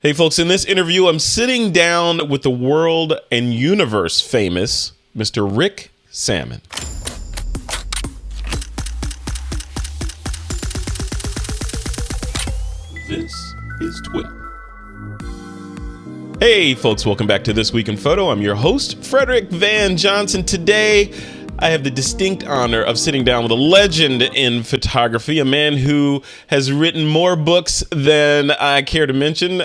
Hey, folks, in this interview, I'm sitting down with the world and universe famous Mr. Rick Sammon. This is TWiP. Hey, folks, welcome back to This Week in Photo. I'm your host, Frederick Van Johnson. Today, I have the distinct honor of sitting down with a legend in photography, a man who has written more books than I care to mention,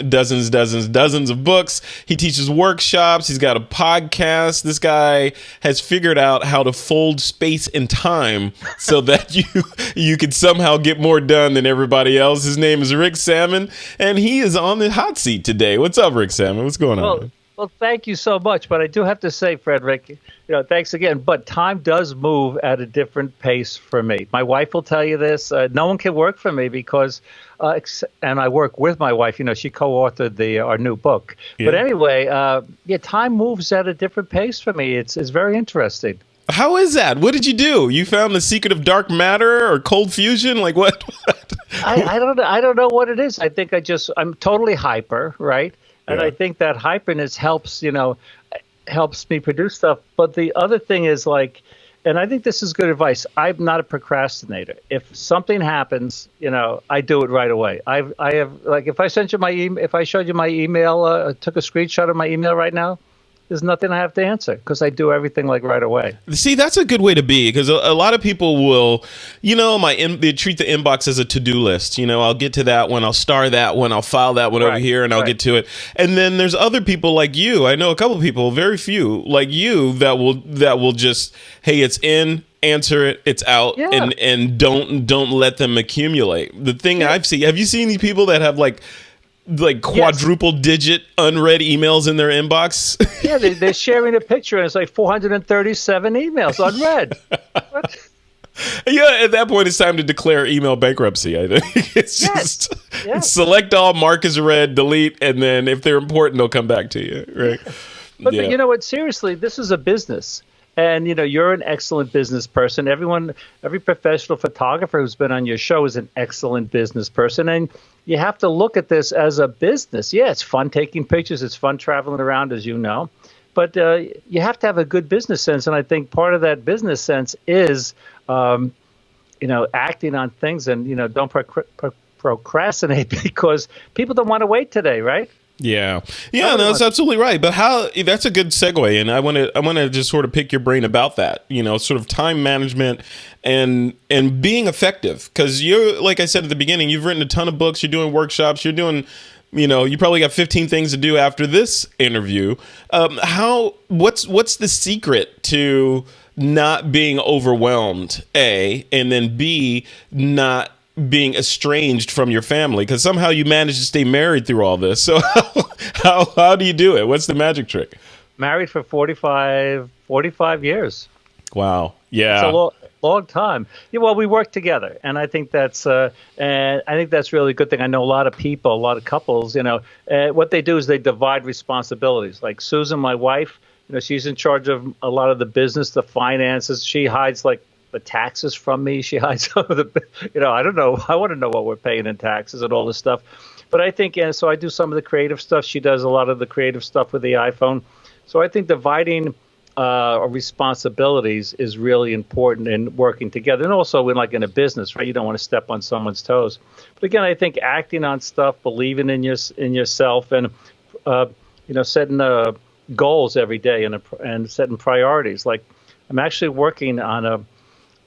dozens of books. He teaches workshops. He's got a podcast. This guy has figured out how to fold space and time so that you can somehow get more done than everybody else. His name is Rick Sammon, and he is on the hot seat today. What's up, Rick Sammon? What's going on? Well, thank you so much. But I do have to say, Frederick, thanks again. But time does move at a different pace for me. My wife will tell you this. No one can work for me because, and I work with my wife. She co-authored our new book. Yeah. But anyway, time moves at a different pace for me. It's very interesting. How is that? What did you do? You found the secret of dark matter or cold fusion? Like what? I don't know what it is. I think I'm totally hyper, right? And I think that hyperness helps me produce stuff. But the other thing is and I think this is good advice. I'm not a procrastinator. If something happens, I do it right away. I have if I sent you if I showed you my email, took a screenshot of my email right now, there's nothing I have to answer because I do everything right away. See, that's a good way to be because a lot of people will, they treat the inbox as a to-do list. I'll get to that one, I'll star that one, I'll file that one over here, and I'll get to it. And then there's other people like you. I know a couple of people, very few like you, that will just, hey, it's in. Answer it, it's out, and don't let them accumulate. The thing I've seen, have you seen these people that have like quadruple digit unread emails in their inbox? Yeah, they're sharing a picture and it's like 437 emails unread. What? Yeah, at that point it's time to declare email bankruptcy, I think. It's just select all, mark as read, delete, and then if they're important they'll come back to you, right? But you know what, seriously, this is a business. And, you're an excellent business person. Every professional photographer who's been on your show is an excellent business person. And you have to look at this as a business. Yeah, it's fun taking pictures. It's fun traveling around, as you know. But you have to have a good business sense. And I think part of that business sense is, acting on things and, don't procrastinate because people don't want to wait today, right? Yeah, no, that's absolutely right. But that's a good segue, and I want to just sort of pick your brain about that. Sort of time management and being effective. Because you're, like I said at the beginning, you've written a ton of books. You're doing workshops. You're doing, you probably got 15 things to do after this interview. What's the secret to not being overwhelmed? A, and then B, not being estranged from your family, because somehow you managed to stay married through all this. So how do you do it? What's the magic trick? Married for 45 years. Wow. Yeah. It's a long time. Yeah, well, we work together, and I think that's really a good thing. I know a lot of people, a lot of couples, what they do is they divide responsibilities. Like Susan, my wife, she's in charge of a lot of the business, the finances. She hides the taxes from me. She hides some of the, I don't know. I want to know what we're paying in taxes and all this stuff. But I think, so I do some of the creative stuff. She does a lot of the creative stuff with the iPhone. So I think dividing responsibilities is really important in working together. And also in a business, right? You don't want to step on someone's toes. But again, I think acting on stuff, believing in yourself and, setting goals every day and setting priorities. Like I'm actually working on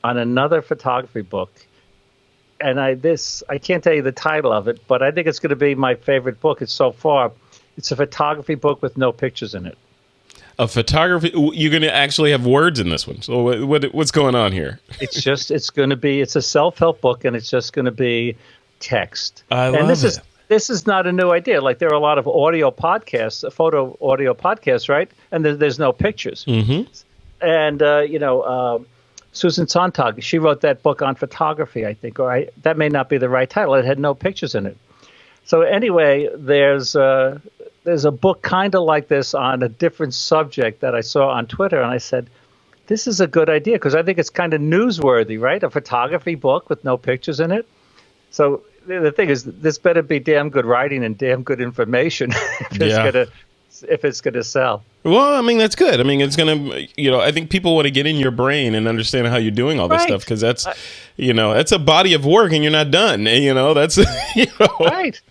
another photography book. And I can't tell you the title of it, but I think it's going to be my favorite book. It's a photography book with no pictures in it. A photography? You're going to actually have words in this one. So what's going on here? It's a self-help book, and it's just going to be text. I love it. This is not a new idea. Like there are a lot of audio podcasts, photo audio podcasts, right? And there's no pictures. Mm-hmm. And, Susan Sontag, she wrote that book on photography, I think, that may not be the right title. It had no pictures in it. So anyway, there's a book kind of like this on a different subject that I saw on Twitter, and I said, this is a good idea because I think it's kind of newsworthy, right? A photography book with no pictures in it. So the thing is, this better be damn good writing and damn good information if it's gonna sell. Well, I mean, that's good. I mean, it's going to, I think people want to get in your brain and understand how you're doing all this stuff, because that's, that's a body of work and you're not done. And, that's, Right.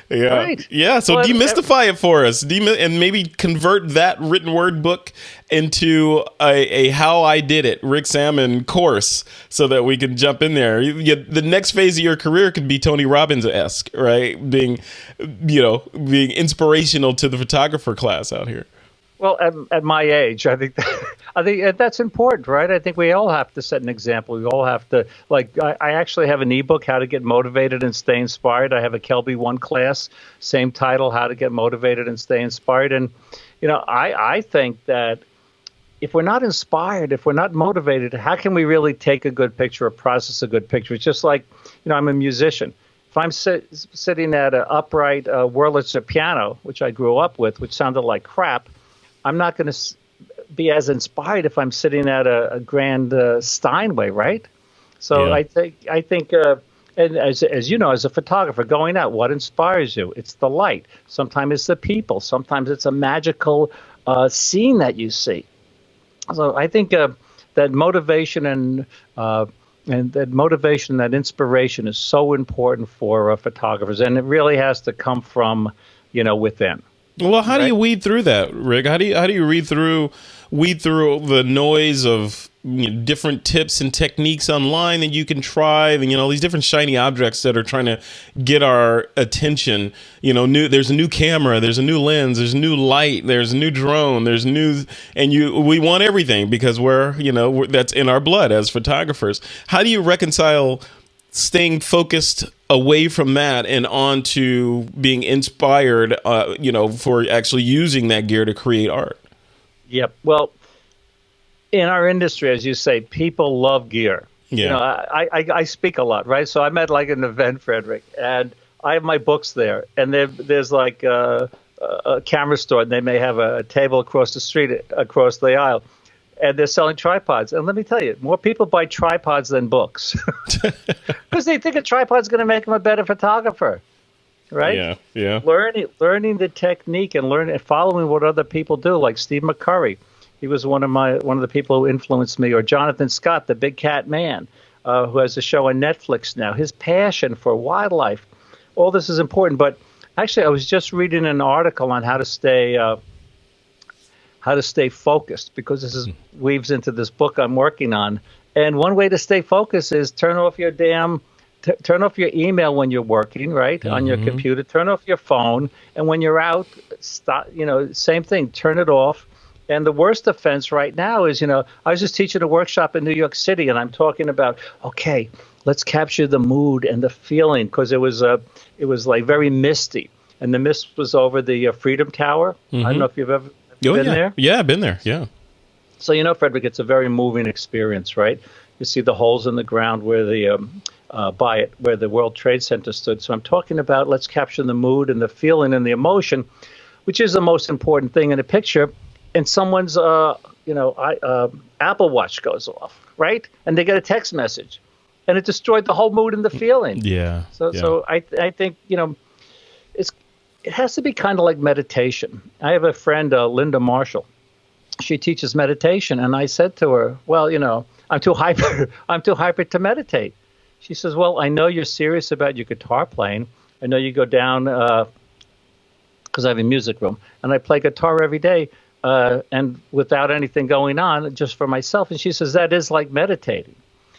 Yeah. Right. Yeah. So demystify it for us, and maybe convert that written word book into a How I Did It, Rick Sammon course, so that we can jump in there. The next phase of your career could be Tony Robbins-esque, right? Being inspirational to the photographer class out here. Well, at my age, I think that's important, right? I think we all have to set an example. We all have to, I actually have an ebook, How to Get Motivated and Stay Inspired. I have a Kelby 1 class, same title, How to Get Motivated and Stay Inspired. And, I think that if we're not inspired, if we're not motivated, how can we really take a good picture or process a good picture? It's just like, I'm a musician. If I'm sitting at an upright Wurlitzer piano, which I grew up with, which sounded like crap, I'm not going to be as inspired if I'm sitting at a grand Steinway, right? So yeah. I think, and as you know, as a photographer going out, what inspires you? It's the light. Sometimes it's the people. Sometimes it's a magical scene that you see. So I think that motivation and that inspiration is so important for photographers, and it really has to come from within. Well, how do you weed through that, Rick? How do you weed through the noise of different tips and techniques online that you can try, and these different shiny objects that are trying to get our attention? There's a new camera, there's a new lens, there's a new light, there's a new drone, we want everything because that's in our blood as photographers. How do you reconcile staying focused away from that and on to being inspired, for actually using that gear to create art? Yep. Well, in our industry, as you say, people love gear. Yeah. I speak a lot, right? So I'm at an event, Frederick, and I have my books there, and there's a camera store, and they may have a table across the street, across the aisle, and they're selling tripods. And let me tell you, more people buy tripods than books because they think a tripod's going to make them a better photographer, right? Yeah, yeah. Learning the technique and following what other people do, like Steve McCurry. He was one of the people who influenced me, or Jonathan Scott, the Big Cat Man, who has a show on Netflix now. His passion for wildlife, all this is important. But actually, I was just reading an article on how to stay focused, because this weaves into this book I'm working on. And one way to stay focused is turn off your email when you're working, right, on your computer. Turn off your phone, and when you're out, stop. Same thing. Turn it off. And the worst offense right now is, I was just teaching a workshop in New York City, and I'm talking about, okay, let's capture the mood and the feeling, because it was very misty, and the mist was over the Freedom Tower. I don't know if you've ever been there. Yeah, I've been there. Yeah. So, Frederick, it's a very moving experience, right? You see the holes in the ground where where the World Trade Center stood. So I'm talking about let's capture the mood and the feeling and the emotion, which is the most important thing in a picture. And someone's, Apple Watch goes off, right? And they get a text message, and it destroyed the whole mood and the feeling. Yeah. So I think, it has to be kind of like meditation. I have a friend, Linda Marshall. She teaches meditation, and I said to her, well, I'm too hyper to meditate. She says, well, I know you're serious about your guitar playing. I know you go down, because I have a music room, and I play guitar every day, and without anything going on, just for myself. And she says, that is like meditating.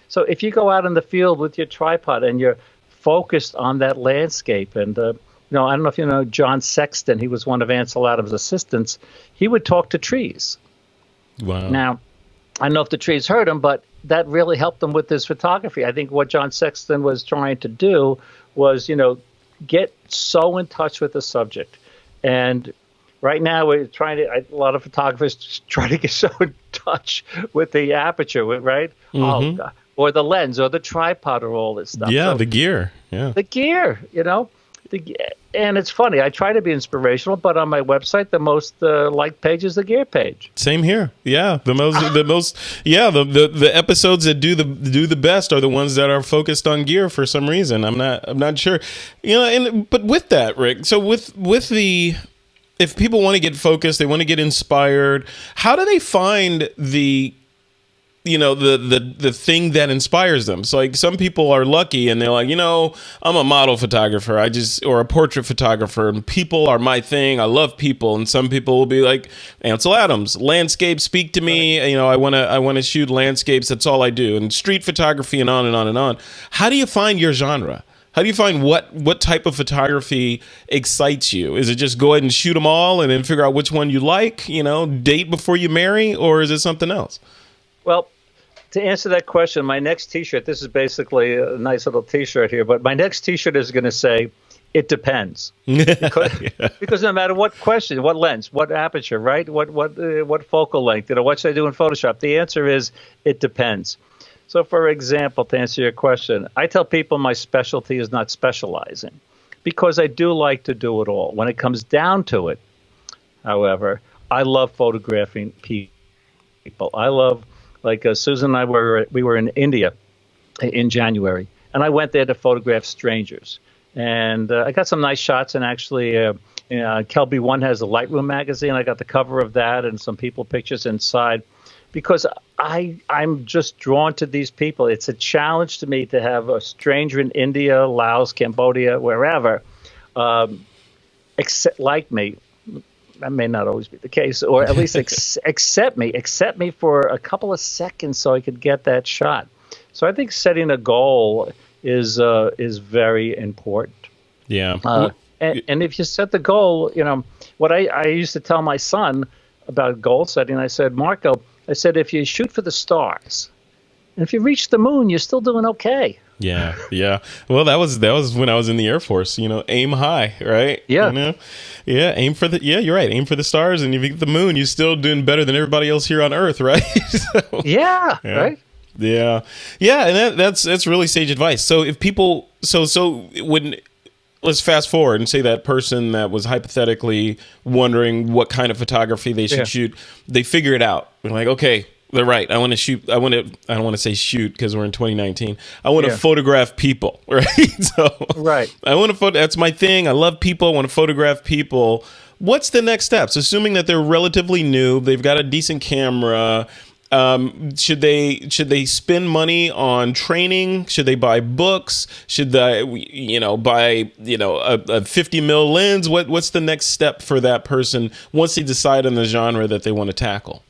So if you go out in the field with your tripod and you're focused on that landscape, and I don't know if you know John Sexton. He was one of Ansel Adams' assistants. He would talk to trees. Wow. Now, I don't know if the trees heard him, but that really helped him with his photography. I think what John Sexton was trying to do was, get so in touch with the subject. And right now, we're a lot of photographers try to get so in touch with the aperture, right? Mm-hmm. Or the lens, or the tripod, or all this stuff. Yeah, so, the gear. Yeah. The gear, And it's funny. I try to be inspirational, but on my website, the most liked page is the gear page. Same here. Yeah, the episodes that do the best are the ones that are focused on gear for some reason. I'm not sure. But with that, Rick. So with the, if people want to get focused, they want to get inspired. How do they find the thing that inspires them? So like some people are lucky and they're like, I'm a model photographer, or a portrait photographer, and people are my thing. I love people. And some people will be like Ansel Adams, landscape, speak to me. I want to shoot landscapes. That's all I do. And street photography, and on and on and on. How do you find your genre? How do you find what type of photography excites you? Is it just go ahead and shoot them all and then figure out which one you like, date before you marry, or is it something else? Well, to answer that question, my next T-shirt, this is basically a nice little T-shirt here, but my next T-shirt is going to say, it depends. Because no matter what question, what lens, what aperture, right? What focal length, what should I do in Photoshop? The answer is, it depends. So for example, to answer your question, I tell people my specialty is not specializing, because I do like to do it all. When it comes down to it, however, I love photographing people. I love, like Susan and I we were in India in January, and I went there to photograph strangers. And I got some nice shots, and actually Kelby One has a Lightroom magazine. I got the cover of that and some people pictures inside, because I'm just drawn to these people. It's a challenge to me to have a stranger in India, Laos, Cambodia, wherever, like me. That may not always be the case, or at least accept me for a couple of seconds so I could get that shot. So I think setting a goal is very important. Yeah. And if you set the goal, what I used to tell my son about goal setting, I said, Marco, if you shoot for the stars, and if you reach the moon, you're still doing okay. Yeah. Well, that was when I was in the Air Force. Aim high, right? Yeah. Yeah. You're right. Aim for the stars, and if you get the moon, you're still doing better than everybody else here on Earth, right? Yeah. Right. Yeah. And that's really sage advice. So if people, let's fast forward and say that person that was hypothetically wondering what kind of photography they should shoot, they figure it out. They're like, okay, they're right. I want to shoot. I don't want to say shoot because we're in 2019. I want to photograph people, right? Right. I want to that's my thing. I love people. I want to photograph people. What's the next steps? Assuming that they're relatively new, they've got a decent camera. Should they spend money on training? Should they buy books? Should they, buy, a 50 mil lens? What's the next step for that person once they decide on the genre that they want to tackle?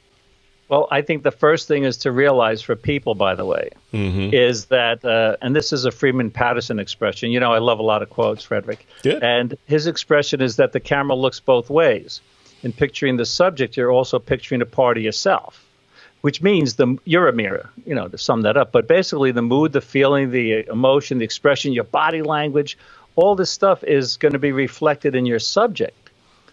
Well, I think the first thing is to realize for people, by the way, is that, and this is a Freeman Patterson expression. I love a lot of quotes, Frederick. Good. And his expression is that the camera looks both ways. In picturing the subject, you're also picturing a part of yourself, which means you're a mirror, to sum that up. But basically the mood, the feeling, the emotion, the expression, your body language, all this stuff is going to be reflected in your subject.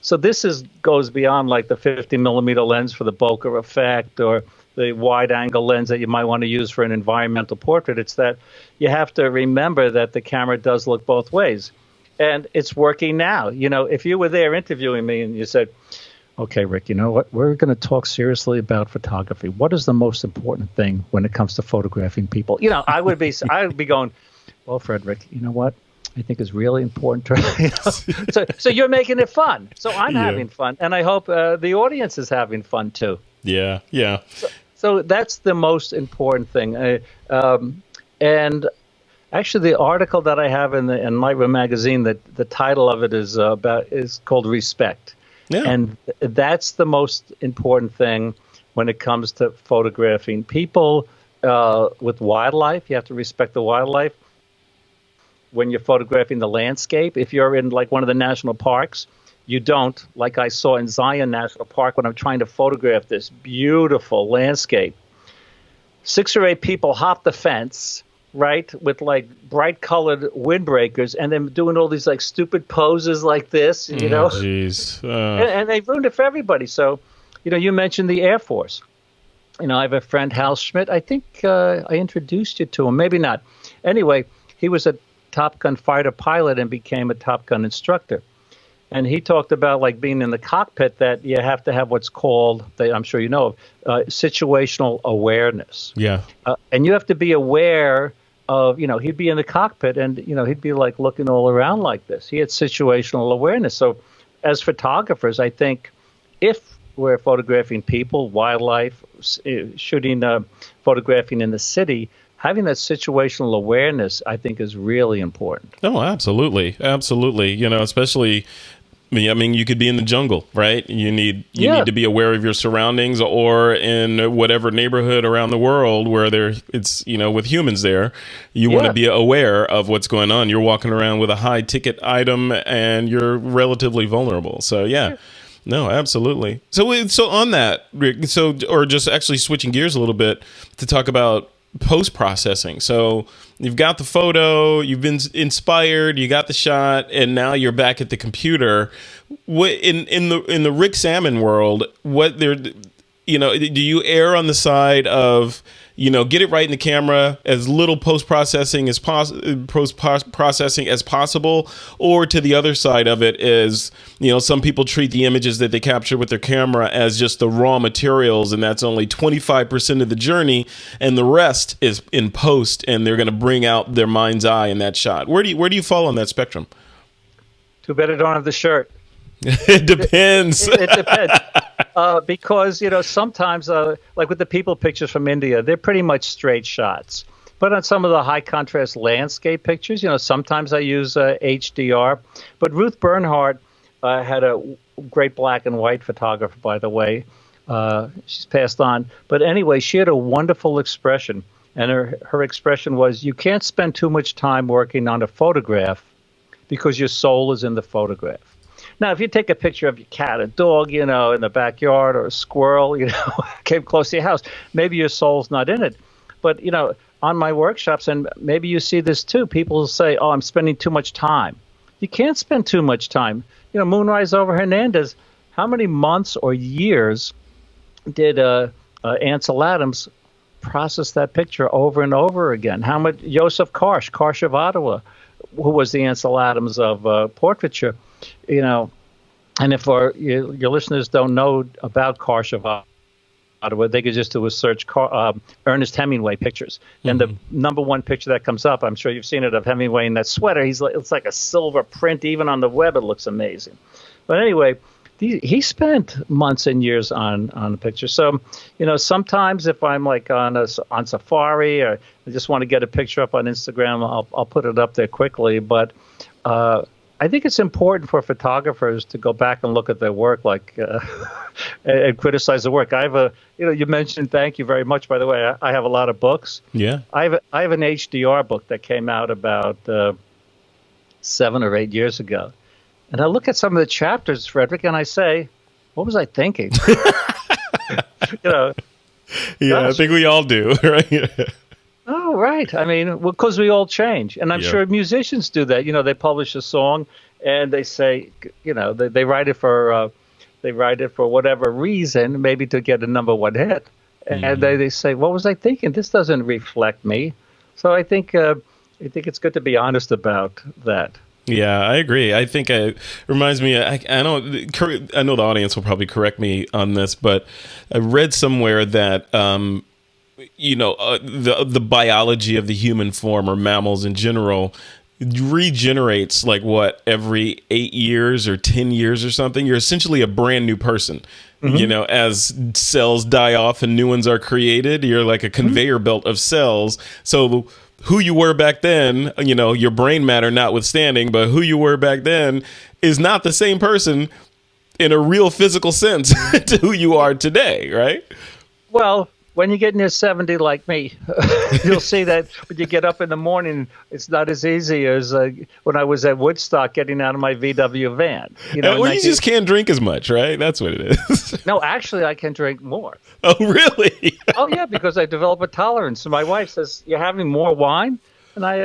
So this goes beyond like the 50 millimeter lens for the bokeh effect, or the wide angle lens that you might want to use for an environmental portrait. It's that you have to remember that the camera does look both ways, and it's working now. If you were there interviewing me and you said, okay, Rick, you know what? We're going to talk seriously about photography. What is the most important thing when it comes to photographing people? I would be going, well, Frederick, you know what? I think is really important to, so you're making it fun. So I'm having fun, and I hope the audience is having fun too. Yeah. So that's the most important thing. And actually, the article that I have in Lightroom magazine, that the title of it is called Respect. Yeah. And that's the most important thing when it comes to photographing people with wildlife. You have to respect the wildlife. When you're photographing the landscape, if you're in like one of the national parks, you don't, like I saw in Zion National Park when I'm trying to photograph this beautiful landscape. 6 or 8 people hop the fence, right, with like bright colored windbreakers, and then doing all these like stupid poses like this, Jeez. And they ruined it for everybody. So, you mentioned the Air Force. I have a friend, Hal Schmidt. I think I introduced you to him, maybe not. Anyway, he was at Top Gun fighter pilot and became a Top Gun instructor. And he talked about like being in the cockpit, that you have to have what's called, I'm sure you know, situational awareness. Yeah. And you have to be aware of, he'd be in the cockpit and, he'd be like looking all around like this. He had situational awareness. So as photographers, I think if we're photographing people, wildlife, photographing in the city, having that situational awareness, I think, is really important. Oh, absolutely. Absolutely. Especially, I mean, you could be in the jungle, right? You need to be aware of your surroundings, or in whatever neighborhood around the world where it's with humans there, you want to be aware of what's going on. You're walking around with a high ticket item and you're relatively vulnerable. So, yeah. No, absolutely. So on that, Rick, or just actually switching gears a little bit to talk about post-processing. So you've got the photo, you've been inspired, you got the shot, and now you're back at the computer. What in the Rick Sammon world, do you err on the side of get it right in the camera, as little post-processing as possible, or to the other side of it is, some people treat the images that they capture with their camera as just the raw materials, and that's only 25% of the journey, and the rest is in post, and they're going to bring out their mind's eye in that shot. Where do you fall on that spectrum? Too bad I don't have the shirt. It depends. It depends. Because, sometimes, like with the people pictures from India, they're pretty much straight shots. But on some of the high contrast landscape pictures, sometimes I use HDR. But Ruth Bernhardt had a great black and white photographer, by the way. She's passed on. But anyway, she had a wonderful expression. And her expression was, you can't spend too much time working on a photograph because your soul is in the photograph. Now, if you take a picture of your cat, a dog, in the backyard, or a squirrel, came close to your house, maybe your soul's not in it. But, on my workshops, and maybe you see this too, people say, oh, I'm spending too much time. You can't spend too much time. Moonrise over Hernandez, how many months or years did Ansel Adams process that picture over and over again? How much? Joseph Karsh of Ottawa, who was the Ansel Adams of portraiture, and if your listeners don't know about Karsh of Ottawa, they could just do a search, Ernest Hemingway pictures. And the number one picture that comes up, I'm sure you've seen it, of Hemingway in that sweater. It's like a silver print. Even on the web, it looks amazing. But anyway, he spent months and years on the picture. So, sometimes if I'm like on safari, or I just want to get a picture up on Instagram, I'll put it up there quickly. But I think it's important for photographers to go back and look at their work, and criticize the work. I have you mentioned, thank you very much, by the way. I have a lot of books. Yeah. I have an HDR book that came out about 7 or 8 years ago. And I look at some of the chapters, Frederick, and I say, what was I thinking? Yeah, gosh. I think we all do, right? Oh, right. I mean, because we all change. And I'm sure musicians do that. They publish a song and they say, they write it for whatever reason, maybe to get a number one hit. And they say, what was I thinking? This doesn't reflect me. So I think it's good to be honest about that. Yeah, I agree. I think it reminds me, I know the audience will probably correct me on this, but I read somewhere that, the biology of the human form, or mammals in general, regenerates every 8 years or 10 years or something. You're essentially a brand new person. As cells die off and new ones are created, you're like a conveyor belt of cells. So who you were back then, your brain matter notwithstanding, but who you were back then is not the same person in a real physical sense to who you are today, right? Well, when you get near 70 like me, you'll see that when you get up in the morning, it's not as easy as when I was at Woodstock getting out of my VW van. You just can't drink as much, right? That's what it is. No, actually, I can drink more. Oh, really? Oh, yeah, because I develop a tolerance. So my wife says, you're having more wine? And I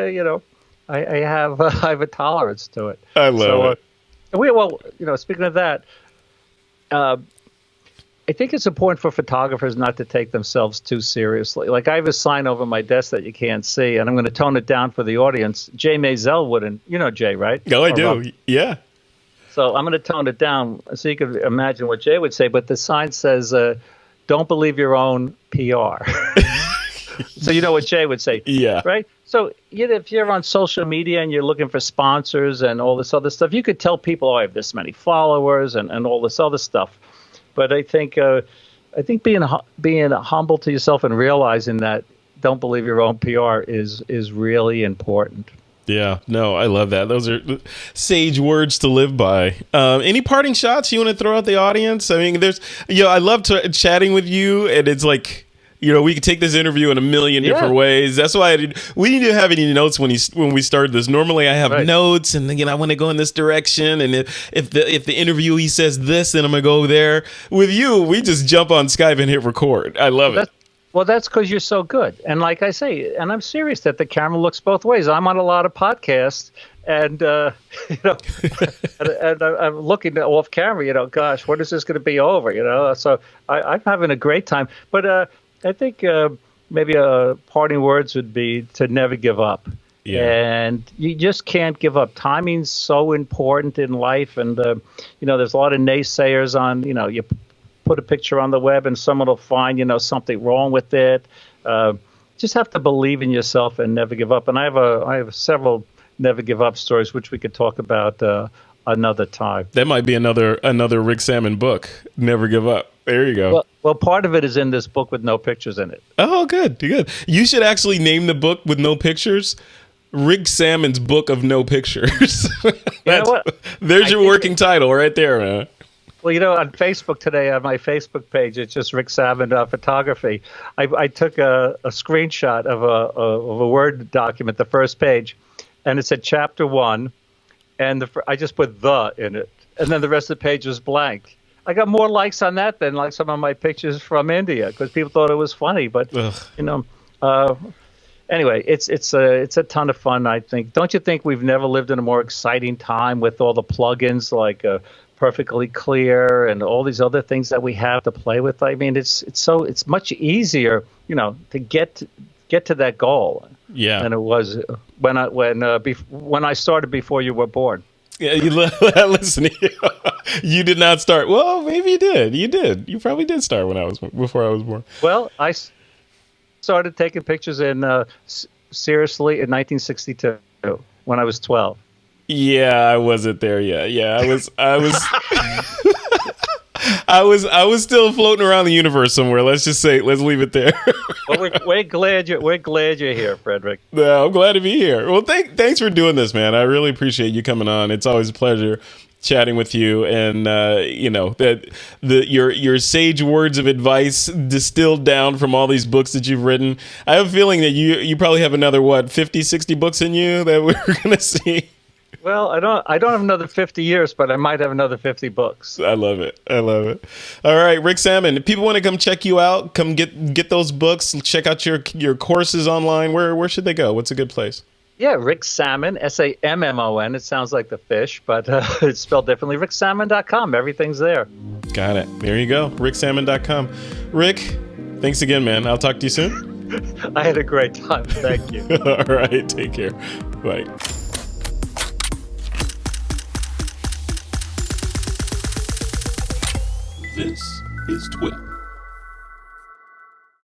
have a tolerance to it. I love it. Speaking of that, I think it's important for photographers not to take themselves too seriously. Like I have a sign over my desk that you can't see, and I'm going to tone it down for the audience. Jay Maisel wouldn't, you know Jay, right? Oh, I do. Yeah. So I'm going to tone it down so you can imagine what Jay would say. But the sign says, "Don't believe your own PR." So you know what Jay would say, Yeah. right? So if you're on social media and you're looking for sponsors and all this other stuff, you could tell people, "Oh, I have this many followers," and all this other stuff. But I think being humble to yourself and realizing that don't believe your own PR is really important. Yeah, no, I love that. Those are sage words to live by. Any parting shots you want to throw at the audience? I mean, I love chatting with you, and it's like, we could take this interview in a million different ways. That's why we didn't have any notes when we started this. Normally, I have notes, and I want to go in this direction. And if the interviewee says this, then I'm gonna go there. With you, we just jump on Skype and hit record. I love it. Well, that's because you're so good. And like I say, and I'm serious that the camera looks both ways. I'm on a lot of podcasts, and and I'm looking off camera. Gosh, when is this going to be over? So I'm having a great time. But I think maybe parting words would be to never give up. Yeah. And you just can't give up. Timing's so important in life. And, there's a lot of naysayers on, you put a picture on the web and someone will find, something wrong with it. Just have to believe in yourself and never give up. And I have several never give up stories, which we could talk about another time. That might be another Rick Sammon book, Never Give Up. There you go. Well, part of it is in this book with no pictures in it. Oh, good. You should actually name the book with no pictures Rick Sammon's Book of No Pictures. There's your working title right there, man. Well, on Facebook today, on my Facebook page, it's just Rick Sammon Photography. I took a screenshot of a Word document, the first page, and it said Chapter 1, and I just put "the" in it, and then the rest of the page was blank. I got more likes on that than like some of my pictures from India because people thought it was funny. But anyway, it's a ton of fun. I think. Don't you think we've never lived in a more exciting time with all the plugins like Perfectly Clear and all these other things that we have to play with? I mean, it's much easier, to get to that goal. Yeah. Than it was when I started before you were born. Yeah, listen. You did not start. Well, maybe you did. You did. You probably did start before I was born. Well, I started taking pictures seriously in 1962 when I was 12. Yeah, I wasn't there yet. Yeah, I was. I was still floating around the universe somewhere. Let's leave it there. Well, we're glad you're here, Frederick. No, I'm glad to be here. Well, thanks for doing this, man. I really appreciate you coming on. It's always a pleasure chatting with you, and your sage words of advice distilled down from all these books that you've written. I have a feeling that you probably have another 50, 60 books in you that we're gonna see. Well, I don't have another 50 years, but I might have another 50 books. I love it. All right, Rick Sammon. If people want to come check you out, come get those books, check out your courses online. Where should they go? What's a good place? Yeah, Rick Sammon, Sammon. It sounds like the fish, but it's spelled differently. RickSammon.com. Everything's there. Got it. There you go. RickSammon.com. Rick, thanks again, man. I'll talk to you soon. I had a great time. Thank you. All right. Take care. Bye. This is TWiP.